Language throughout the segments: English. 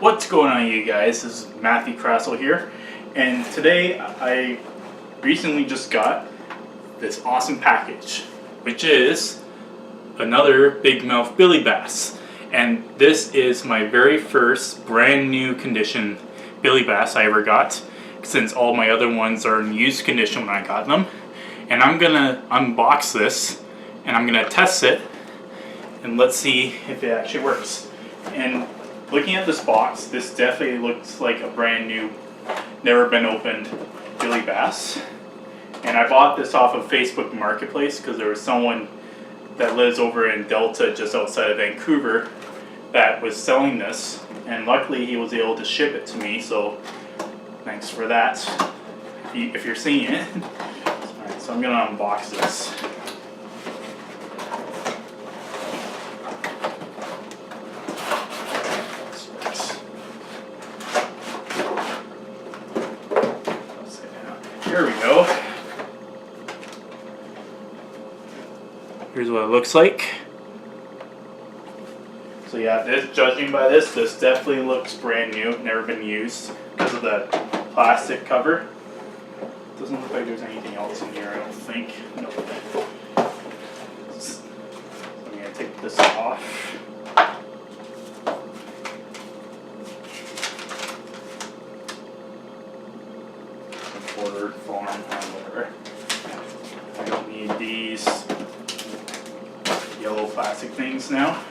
What's going on, you guys? This is Matthew Krassel here, and today I recently just got this awesome package, which is another big mouth billy bass. And this is my very first brand new condition billy bass I ever got, since all my other ones are in used condition when I got them. And I'm gonna unbox this and I'm gonna test it and let's see if it actually works. And looking at this box, this definitely looks like a brand new, never been opened billy bass. And I bought this off of Facebook Marketplace because there was someone that lives over in Delta, just outside of Vancouver, that was selling this. And luckily he was able to ship it to me, so thanks for that, if you're seeing it. Alright, so I'm gonna unbox this. Here we go. Here's what it looks like. So yeah, judging by this definitely looks brand new, never been used because of the plastic cover. Doesn't look like there's anything else in here, I don't think. Nope. So I'm gonna take this off. Ordered farm, whatever. I don't need these yellow plastic things now.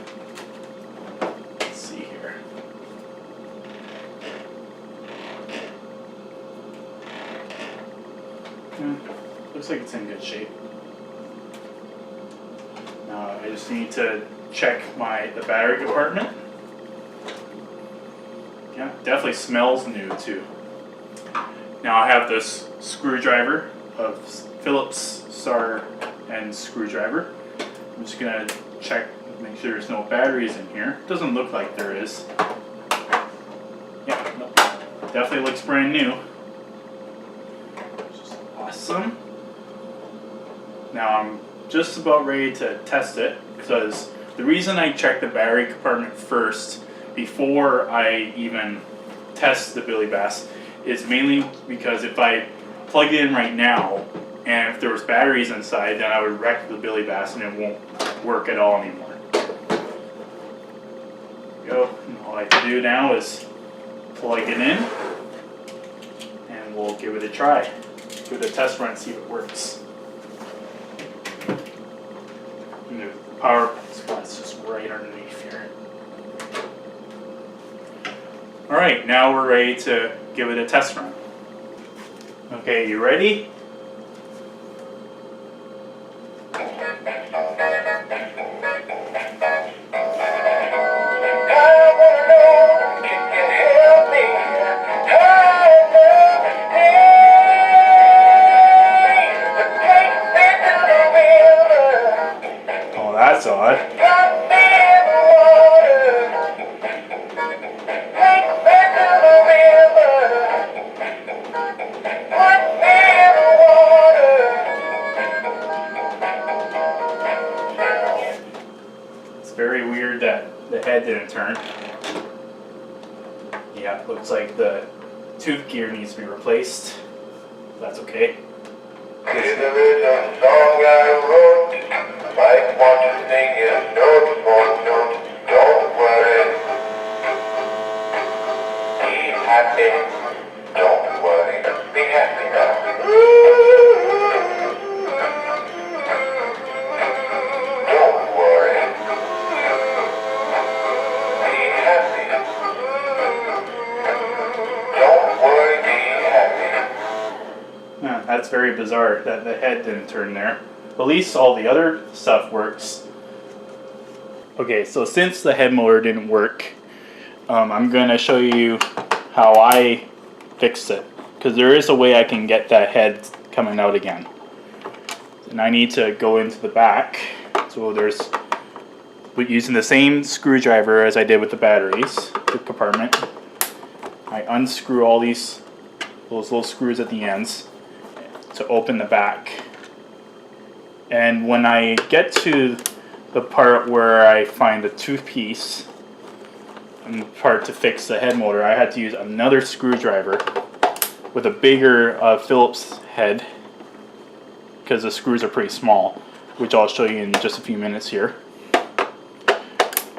Let's see here. Looks like it's in good shape. Now I just need to check the battery compartment. Yeah, definitely smells new too. Now I have this screwdriver of Phillips Star and screwdriver. I'm just gonna check, make sure there's no batteries in here. Doesn't look like there is. Yeah, no, definitely looks brand new. Which is awesome. Now I'm just about ready to test it because the reason I check the battery compartment first before I even test the billy bass is mainly because if I plug it in right now and if there was batteries inside, then I would wreck the billy bass and it won't work at all anymore. There we go. And all I have to do now is plug it in and we'll give it a try. Give it a test run and see if it works. And the power spot's just right underneath here. Alright, now we're ready to give it a test run. Okay, you ready? Oh, that's odd. Very weird that the head didn't turn. Yeah, looks like the tooth gear needs to be replaced. That's okay. There is a song I wrote, might want to sing it note for note. Don't worry, be happy. Don't worry, be happy now. Don't worry. That's very bizarre that the head didn't turn there. At least all the other stuff works. Okay, so since the head motor didn't work, I'm going to show you how I fixed it. Because there is a way I can get that head coming out again. And I need to go into the back. So using the same screwdriver as I did with the batteries, the compartment. I unscrew all those little screws at the ends to open the back. And when I get to the part where I find the tooth piece, part to fix the head motor, I had to use another screwdriver with a bigger Phillips head because the screws are pretty small, which I'll show you in just a few minutes here.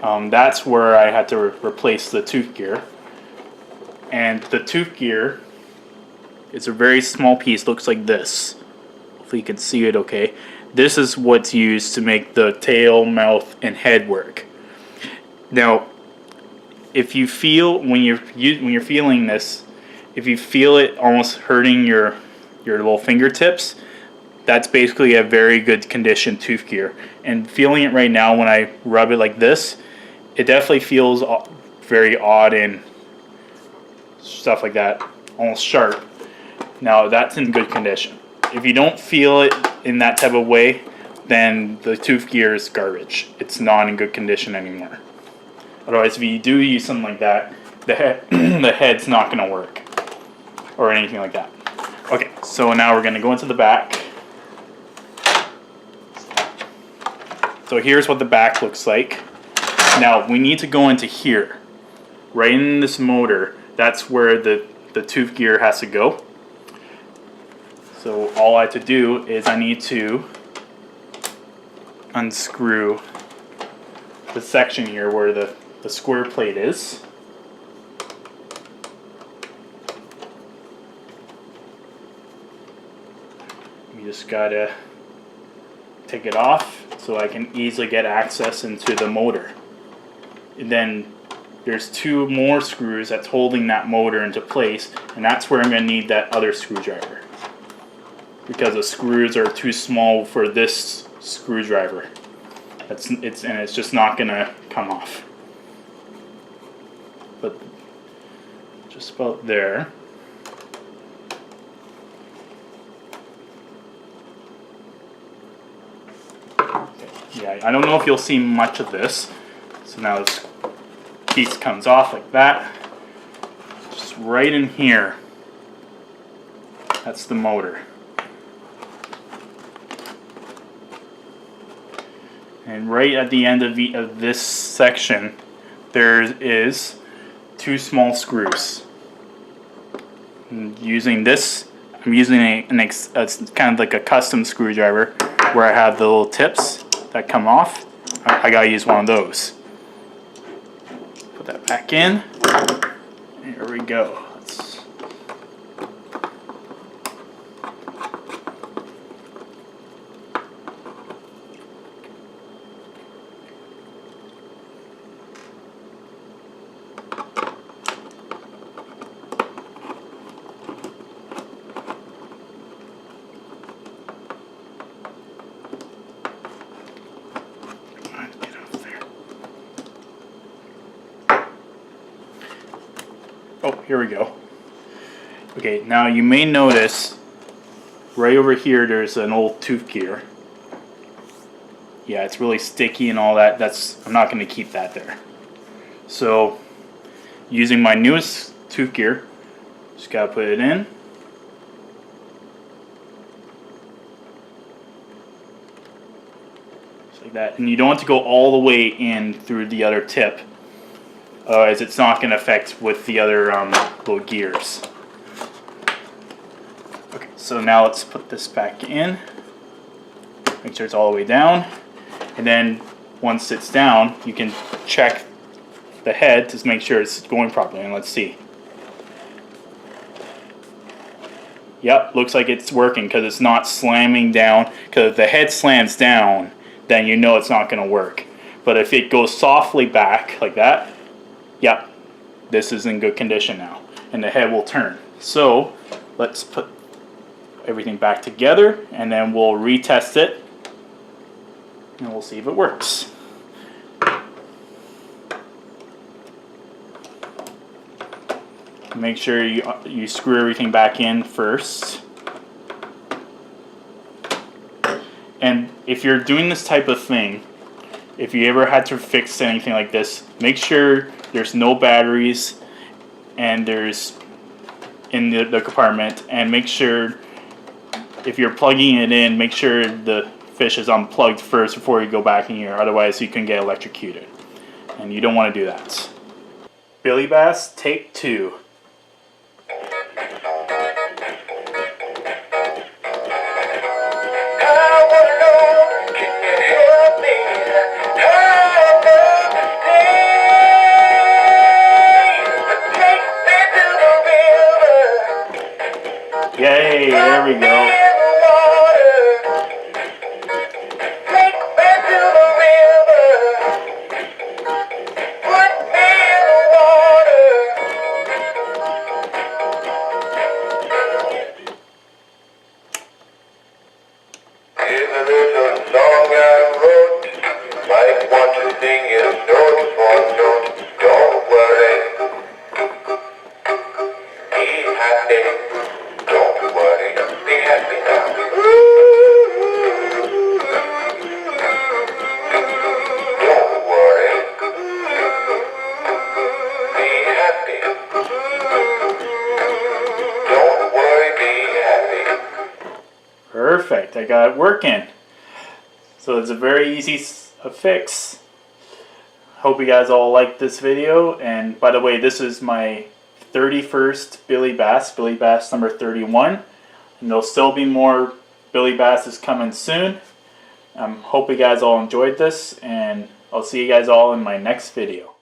That's where I had to replace the tooth gear. And the tooth gear is a very small piece, looks like this. Hopefully you can see it okay. This is what's used to make the tail, mouth, and head work. Now, if you feel, when you're feeling this, if you feel it almost hurting your little fingertips, that's basically a very good condition tooth gear. And feeling it right now when I rub it like this, it definitely feels very odd and stuff like that, almost sharp. Now that's in good condition. If you don't feel it in that type of way, then the tooth gear is garbage. It's not in good condition anymore. Otherwise, if you do use something like that, the head's not going to work or anything like that. Okay, so now we're going to go into the back. So here's what the back looks like. Now we need to go into here, right in this motor. That's where the tooth gear has to go. So all I have to do is I need to unscrew the section here where the square plate is. You just gotta take it off so I can easily get access into the motor. And then there's two more screws that's holding that motor into place, and that's where I'm going to need that other screwdriver, because the screws are too small for this screwdriver. It's just not going to come off. But just about there. Yeah, I don't know if you'll see much of this. So now this piece comes off like that. Just right in here. That's the motor. And right at the end of this section, there is two small screws. And using this, I'm using it's kind of like a custom screwdriver where I have the little tips that come off. I gotta use one of those. Put that back in. Here we go. Oh, here we go. Okay, now you may notice right over here there's an old tooth gear. Yeah, it's really sticky and all that. I'm not going to keep that there. So, using my newest tooth gear, just got to put it in. Just like that. And you don't want to go all the way in through the other tip. As it's not going to affect with the other little gears. Okay, so now let's put this back in. Make sure it's all the way down. And then once it's down, you can check the head to make sure it's going properly. And let's see. Yep, looks like it's working because it's not slamming down. Because if the head slams down, then you know it's not going to work. But if it goes softly back like that, yep, this is in good condition now, and the head will turn. So let's put everything back together, and then we'll retest it, and we'll see if it works. Make sure you screw everything back in first. And if you're doing this type of thing, if you ever had to fix anything like this, make sure there's no batteries and there's in the compartment, and make sure if you're plugging it in, make sure the fish is unplugged first before you go back in here, otherwise you can get electrocuted, and you don't want to do that. Billy Bass, take 2. I wanna know, can you help me? Help me, take me to the river. Yay, there we Put me go. in the water. Take me to the river. Put me in the water. Here is a song I wrote. Might want to sing it note for note. Don't worry. Be happy. Don't worry. Be happy now. Don't worry. Be happy. Don't worry. Be happy. Perfect, I got it working. So it's a very easy fix. Hope you guys all liked this video. And by the way, this is my 31st Billy Bass number 31. And there'll still be more Billy Basses coming soon. Hope you guys all enjoyed this, and I'll see you guys all in my next video.